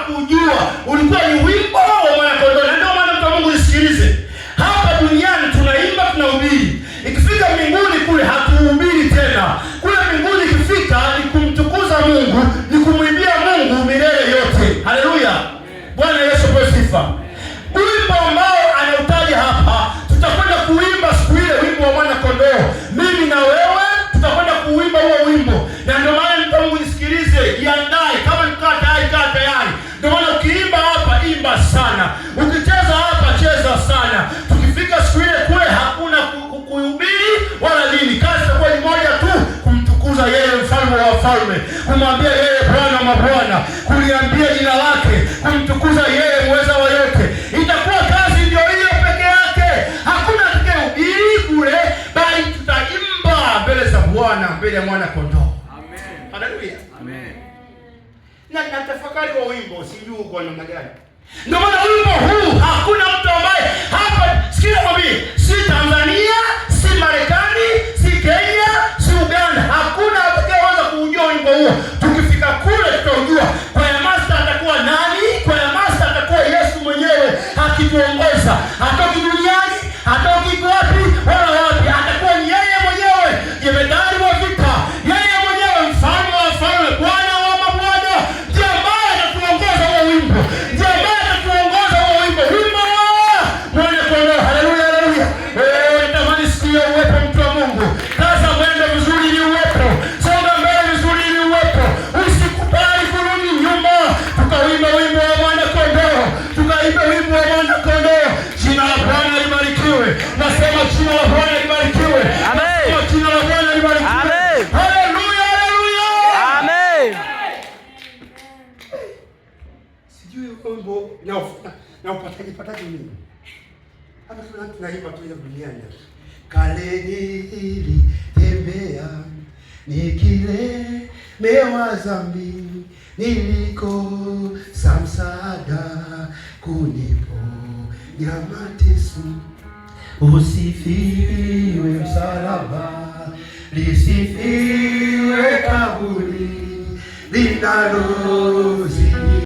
kujua ulikuwa ni wimbo wa Mwana-Kondoo. Na ndio maana mtu wa Mungu nisikilize. Hapa duniani tunaimba, tunahubiri. Ikifika mbinguni kule hatuhubiri tena. Kule mbinguni ikifika ni kumtukuza Mungu, ni kumwimbia Mungu milele yote. Haleluya. Bwana Yesu kwa sifa. Wimbo ambao anautaja hapa tutakwenda kuimba siku ile, wimbo wa Mwana-Kondoo. Mimi na wewe tutakwenda kuimba huo wimbo. Na ndio maana mtu wangu nisikilize, jiandae. Kama uko tayari, kaa tayari. Ndio maana ukiimba hapa, imba sana. Ukicheza hapa, cheza sana. Tukifika siku ile kule hakuna kuhubiri wala nini. Kazi itakuwa ni moja tu, kumtukuza yeye mfalme wa wafalme, kumwambia yeye Bwana wa mabwana, kuliambia jina lake, kumtukuza yeye muweza wa yote. Itakuwa kazi ndio hiyo peke yake. Hakuna atakayehubiri kule, bali tutaimba mbele za Bwana, mbele ya Mwana-Kondoo. Amen. Haleluya. Amen. Na tafakari wa wimbo sijui uko namna gani. Ndio maana wimbo huu hakuna mtu ambaye hapa, sikia mwambie, si Tanzania, si Marekani, si Kenya, si Uganda, hakuna atakayeweza kuujua wimbo huo. Tukifika kule tutaujua. Kwaya master atakuwa nani? Kwaya master atakuwa Yesu mwenyewe akituongoza. Hatoki duniani, hatoki wapi wala wapi, atakuwa ni yeye mwenyewe, jemedari wa vita, yeye mwenyewe mfalme wa wafalme, Bwana wa mabwana, ndiye ambaye atatuongoza huo wimbo. Ndiye ambaye atatuongoza huo wimbo. Wimbo wa Mwana-Kondoo. Haleluya, haleluya. Natamani siku hiyo uwepo mtu wa Mungu. Sasa mwende vizuri ni uwepo. Songa mbele vizuri ni uwepo. Usikubali kurudi nyuma. Tukaimba wimbo wa Mwana-Kondoo. Tukaimba wimbo wa Mwana-Kondoo. Jina la Bwana libarikiwe. Nasema jina la Bwana libarikiwe. Amen. Jina la Bwana libarikiwe. Amen. Haleluya, haleluya. Amen. Sijui wimbo na upataje mimi. Hata kama tunaimba tu ile duniani. Kale nilitembea nikilemewa dhambi, nilikosa msaada kuniponya mateso. Usifiwe msalaba, lisifiwe kaburi linalo